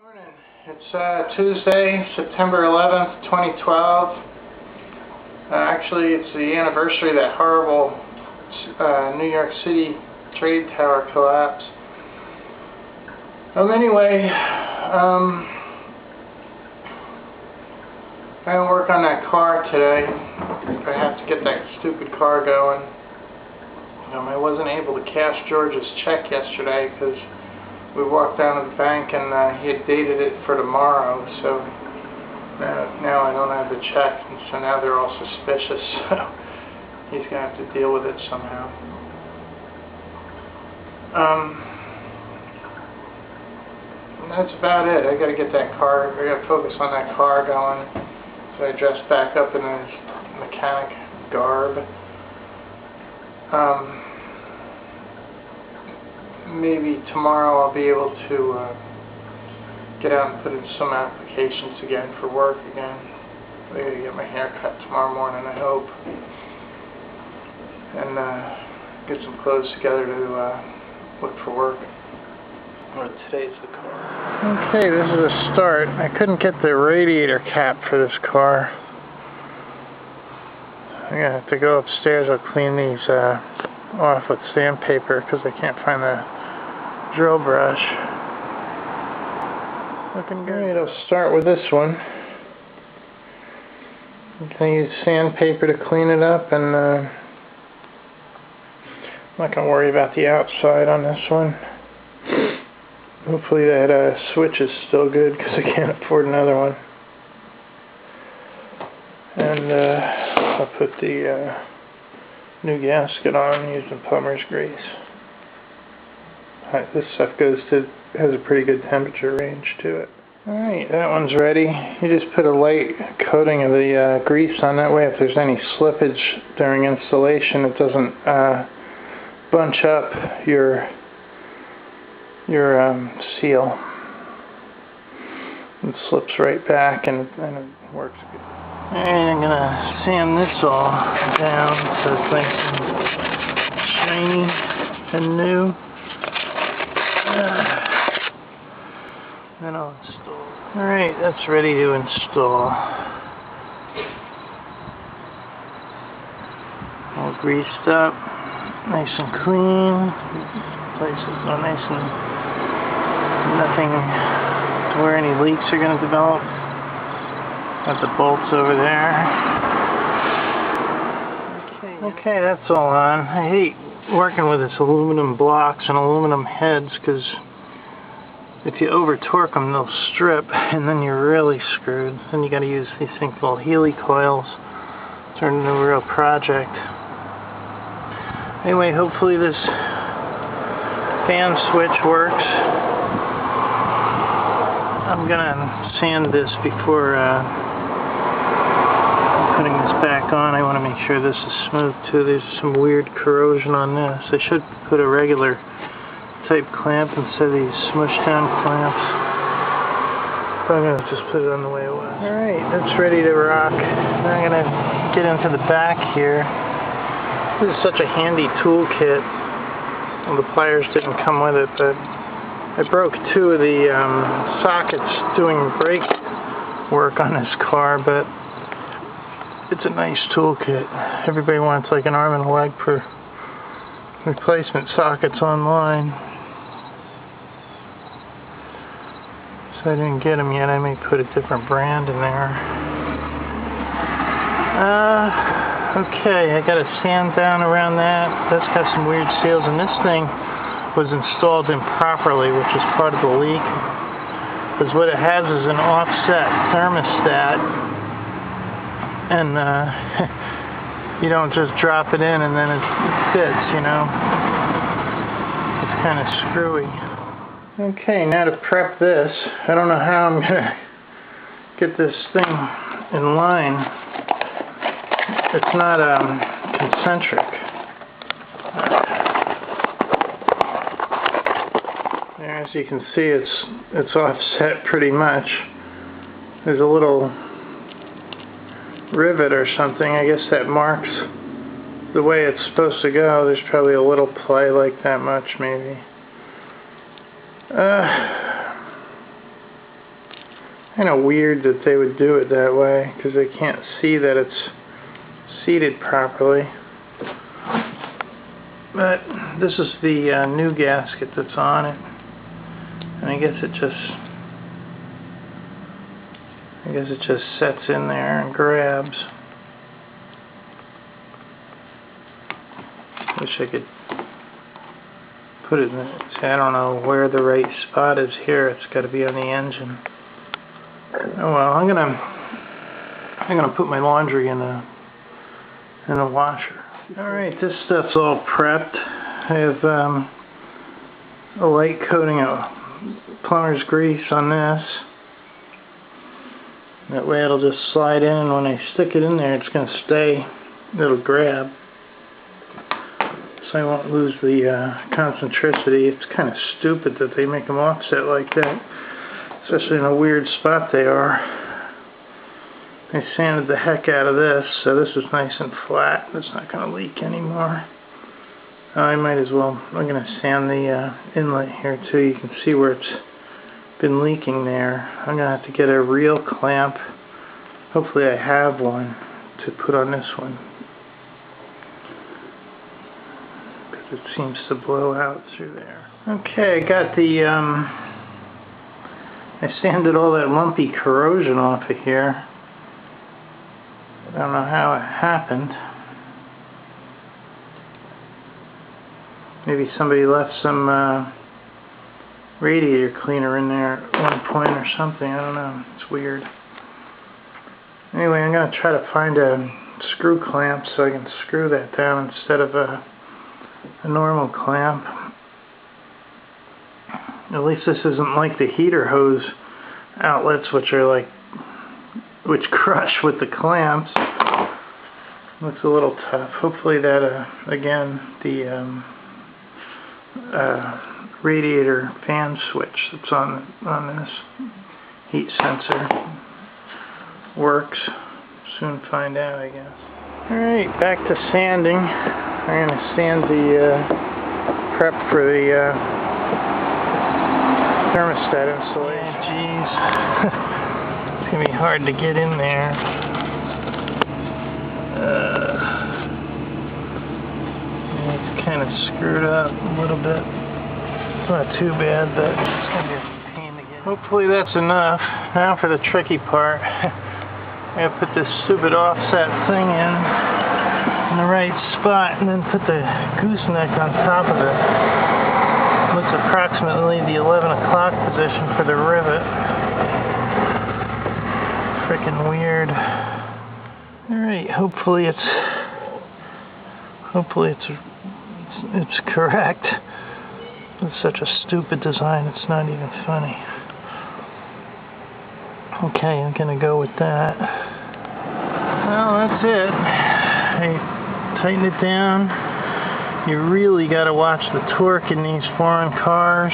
Morning. It's Tuesday, September 11th, 2012. Actually, it's the anniversary of that horrible New York City trade tower collapse. Anyway, I gotta work on that car today. I have to get that stupid car going. I wasn't able to cash George's check yesterday because we walked down to the bank and he had dated it for tomorrow, so now I don't have the check, and so now they're all suspicious, so he's going to have to deal with it somehow. And that's about it. I got to get that car, I got to focus on that car going, so I dress back up in a mechanic garb. Maybe tomorrow I'll be able to get out and put in some applications again for work again. I gotta get my hair cut tomorrow morning, I hope, and get some clothes together to look for work. Or today's the car. Okay, this is a start. I couldn't get the radiator cap for this car. I'm gonna have to go upstairs. I'll clean these off with sandpaper because I can't find the drill brush. Looking good. Alright, I'll start with this one. I'm going to use sandpaper to clean it up, and I'm not going to worry about the outside on this one. Hopefully that switch is still good because I can't afford another one. And I'll put the new gasket on using plumber's grease. This stuff has a pretty good temperature range to it. Alright, that one's ready. You just put a light coating of the grease on, that way if there's any slippage during installation it doesn't bunch up your seal. It slips right back and it works good. Alright, I'm going to sand this all down so it's nice and shiny and new. Then I'll install. Alright, that's ready to install. All greased up, nice and clean. Place is all nice and nothing to where any leaks are going to develop. Got the bolts over there. Okay, that's all on. I hate working with this aluminum blocks and aluminum heads because if you over torque them they'll strip and then you're really screwed. Then you got to use these things called Healy coils. Turn into a real project. Anyway, hopefully this fan switch works. I'm gonna sand this before putting this back on. I want to make sure this is smooth too. There's some weird corrosion on this. I should put a regular type clamp instead of these smush down clamps. But I'm going to just put it on the way it was. Alright, that's ready to rock. Now I'm going to get into the back here. This is such a handy tool kit. Well, the pliers didn't come with it, but I broke two of the sockets doing brake work on this car, but it's a nice toolkit. Everybody wants like an arm and a leg for replacement sockets online. So I didn't get them yet. I may put a different brand in there. Okay, I got a sand down around that. That's got some weird seals, and this thing was installed improperly, which is part of the leak. Because what it has is an offset thermostat. And you don't just drop it in and then it fits, you know. It's kind of screwy. Okay, now to prep this. I don't know how I'm going to get this thing in line. It's not concentric. There, as you can see, it's offset pretty much. There's a little rivet or something. I guess that marks the way it's supposed to go. There's probably a little play like that much, maybe. Kind of weird that they would do it that way, because they can't see that it's seated properly. But this is the new gasket that's on it, and I guess it just sets in there and grabs. Wish I could put it in. See, I don't know where the right spot is here. It's got to be on the engine. Oh well, I'm gonna put my laundry in the washer. All right, this stuff's all prepped. I have a light coating of plumber's grease on this. That way it'll just slide in, and when I stick it in there, it's gonna stay. It'll grab, so I won't lose the concentricity. It's kind of stupid that they make them offset like that, especially in a weird spot they are. I sanded the heck out of this, so this is nice and flat. It's not going to leak anymore. I might as well. I'm going to sand the inlet here too. You can see where it's been leaking there. I'm going to have to get a real clamp. Hopefully I have one to put on this one, because it seems to blow out through there. Okay, I got the I sanded all that lumpy corrosion off of here. I don't know how it happened. Maybe somebody left some radiator cleaner in there at one point or something. I don't know. It's weird. Anyway, I'm going to try to find a screw clamp so I can screw that down instead of a normal clamp. At least this isn't like the heater hose outlets, which crush with the clamps. Looks a little tough. Hopefully that, again, the radiator fan switch that's on this heat sensor works. Soon find out, I guess. Alright, back to sanding. I'm going to sand the prep for the thermostat insulation. Jeez. It's going to be hard to get in there. It's kind of screwed up a little bit. It's not too bad, but it's going to be a pain to get in. Hopefully that's enough. Now for the tricky part. I gotta put this stupid offset thing in the right spot, and then put the gooseneck on top of it. Looks approximately the 11 o'clock position for the rivet. Freaking weird. Alright, hopefully it's correct. It's such a stupid design, it's not even funny. Okay, I'm gonna go with that. Well, that's it. I tightened it down. You really gotta watch the torque in these foreign cars.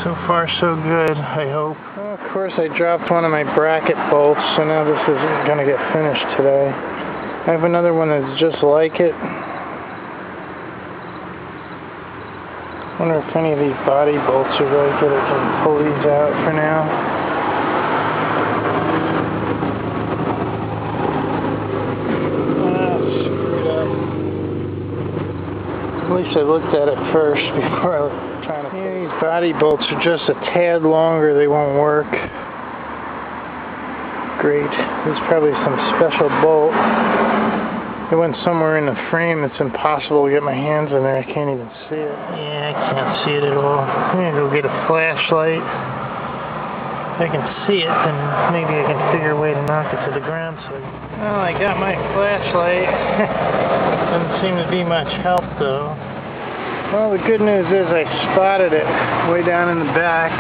So far, so good, I hope. Well, of course, I dropped one of my bracket bolts, so now this isn't gonna get finished today. I have another one that's just like it. I wonder if any of these body bolts are really good. I can pull these out for now. Screwed up. At least I looked at it first before I was trying to. Yeah, these body bolts are just a tad longer. They won't work. Great. There's probably some special bolt. It went somewhere in the frame. It's impossible to get my hands in there. I can't even see it. Yeah, I can't see it at all. I'm gonna go get a flashlight. If I can see it, then maybe I can figure a way to knock it to the ground. Well, I got my flashlight. Doesn't seem to be much help, though. Well, the good news is I spotted it way down in the back.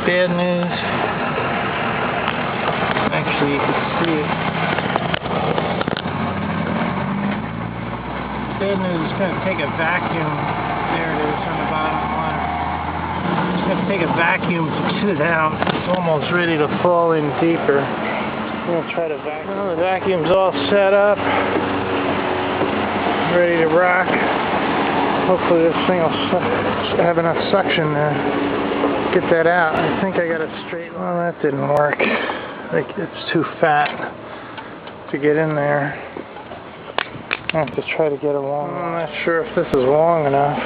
Bad news. Actually, you can see it. Bad news, it's going to take a vacuum. There it is on the bottom corner. It's going to take a vacuum to get it out. It's almost ready to fall in deeper. I'm going to try to vacuum. Well, the vacuum's all set up. Ready to rock. hopefully this thing will have enough suction to get that out. I think I got it straight. Well, that didn't work. Like, it's too fat to get in there. I have to try to get a long one. I'm not sure if this is long enough.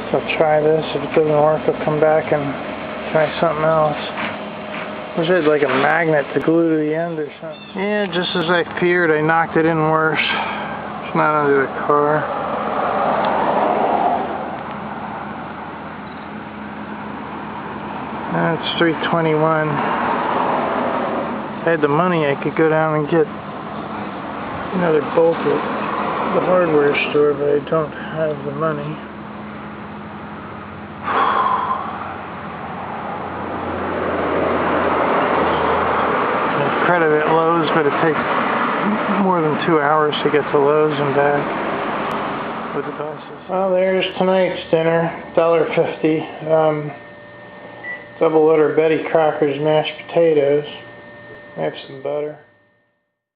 So I'll try this. If it doesn't work, I'll come back and try something else. Wish I had like a magnet to glue to the end or something. Yeah, just as I feared, I knocked it in worse. It's not under the car. That's 321. If I had the money, I could go down and get another bolt at the hardware store, but I don't have the money. Credit at Lowe's, but it takes more than 2 hours to get to Lowe's and back with the buses. Well, there's tonight's dinner, $1.50. Double order Betty Crocker's mashed potatoes. I have some butter.